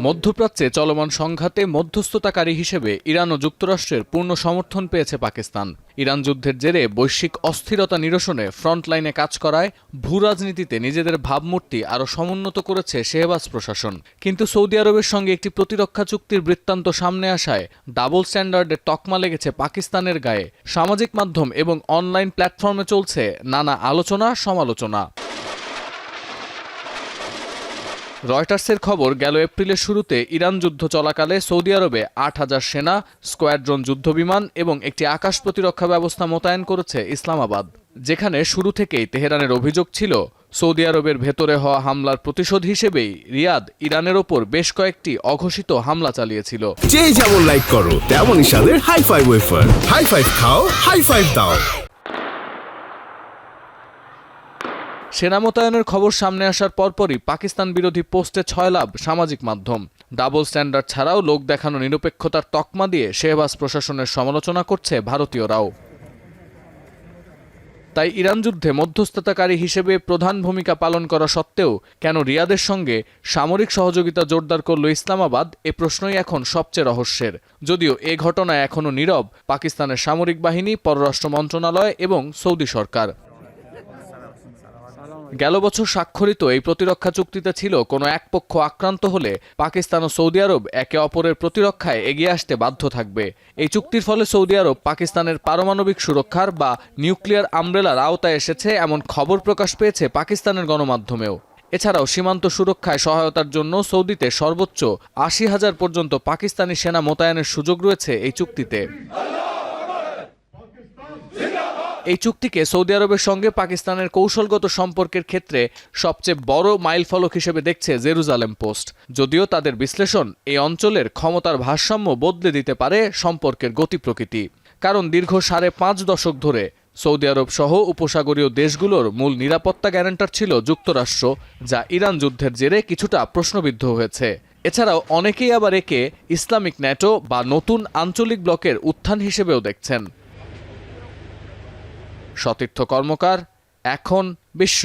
মধ্যপ্রাচ্যে চলমান সংঘাতে মধ্যস্থতাকারী হিসেবে ইরান ও যুক্তরাষ্ট্রের পূর্ণ সমর্থন পেয়েছে পাকিস্তান। ইরান যুদ্ধের জেরে বৈশ্বিক অস্থিরতা নিরসনে ফ্রন্টলাইনে কাজ করায় ভূরাজনীতিতে নিজেদের ভাবমূর্তি আরও সমুন্নত করেছে শেহবাজ প্রশাসন। কিন্তু সৌদি আরবের সঙ্গে একটি প্রতিরক্ষা চুক্তির বৃত্তান্ত সামনে আসায় ডাবল স্ট্যান্ডার্ডের তকমা লেগেছে পাকিস্তানের গায়ে। সামাজিক মাধ্যম এবং অনলাইন প্ল্যাটফর্মে চলছে নানা আলোচনা সমালোচনা। রয়টার্সের খবর, গেল এপ্রিলের শুরুতে ইরান যুদ্ধ চলাকালে সৌদি আরবে ৮,০০০ সেনা, স্কোয়াড্রন যুদ্ধবিমান এবং একটি আকাশ প্রতিরক্ষা ব্যবস্থা মোতায়েন করেছে ইসলামাবাদ, যেখানে শুরু থেকেই তেহরানের অভিযোগ ছিল সৌদি আরবের ভেতরে হওয়া হামলার প্রতিশোধ হিসেবেই রিয়াদ ইরানের ওপর বেশ কয়েকটি অঘোষিত হামলা চালিয়েছিল। যে যেমন লাইক করো তেমনই স্বাদের high five wafer. High five খাও, হাই ফাইভ দাও। সেনা মোতায়েনের খবর সামনে আসার পরপরই পাকিস্তান বিরোধী পোস্টে ছয়লাভ সামাজিক মাধ্যম। ডাবল স্ট্যান্ডার্ড ছাড়াও লোক দেখানো নিরপেক্ষতার তকমা দিয়ে শেহবাজ প্রশাসনের সমালোচনা করছে ভারতীয়রাও। তাই ইরান যুদ্ধে মধ্যস্থতাকারী হিসেবে প্রধান ভূমিকা পালন করা সত্ত্বেও কেন রিয়াদের সঙ্গে সামরিক সহযোগিতা জোরদার করল ইসলামাবাদ, এ প্রশ্নই এখন সবচেয়ে রহস্যের। যদিও এ ঘটনায় এখনও নীরব পাকিস্তানের সামরিক বাহিনী, পররাষ্ট্র মন্ত্রণালয় এবং সৌদি সরকার। গেল বছর স্বাক্ষরিত এই প্রতিরক্ষা চুক্তিতে ছিল কোনো এক পক্ষ আক্রান্ত হলে পাকিস্তান ও সৌদি আরব একে অপরের প্রতিরক্ষায় এগিয়ে আসতে বাধ্য থাকবে। এই চুক্তির ফলে সৌদি আরব পাকিস্তানের পারমাণবিক সুরক্ষার বা নিউক্লিয়ার আমব্রেলার আওতায় এসেছে এমন খবর প্রকাশ পেয়েছে পাকিস্তানের গণমাধ্যমেও। এছাড়াও সীমান্ত সুরক্ষায় সহায়তার জন্য সৌদিতে সর্বোচ্চ ৮০,০০০ পর্যন্ত পাকিস্তানি সেনা মোতায়েনের সুযোগ রয়েছে এই চুক্তিতে। এই চুক্তিকে সৌদি আরবের সঙ্গে পাকিস্তানের কৌশলগত সম্পর্কের ক্ষেত্রে সবচেয়ে বড় মাইলফলক হিসেবে দেখছে জেরুজালেম পোস্ট। যদিও তাদের বিশ্লেষণ, এই অঞ্চলের ক্ষমতার ভারসাম্য বদলে দিতে পারে সম্পর্কের গতি প্রকৃতি। কারণ দীর্ঘ ৫.৫ দশক ধরে সৌদি আরব সহ উপসাগরীয় দেশগুলোর মূল নিরাপত্তা গ্যারান্টার ছিল যুক্তরাষ্ট্র, যা ইরান যুদ্ধের জেরে কিছুটা প্রশ্নবিদ্ধ হয়েছে। এছাড়াও অনেকেই আবার একে ইসলামিক ন্যাটো বা নতুন আঞ্চলিক ব্লকের উত্থান হিসেবেও দেখছেন। সতীর্থ কর্মকার, এখন বিশ্ব।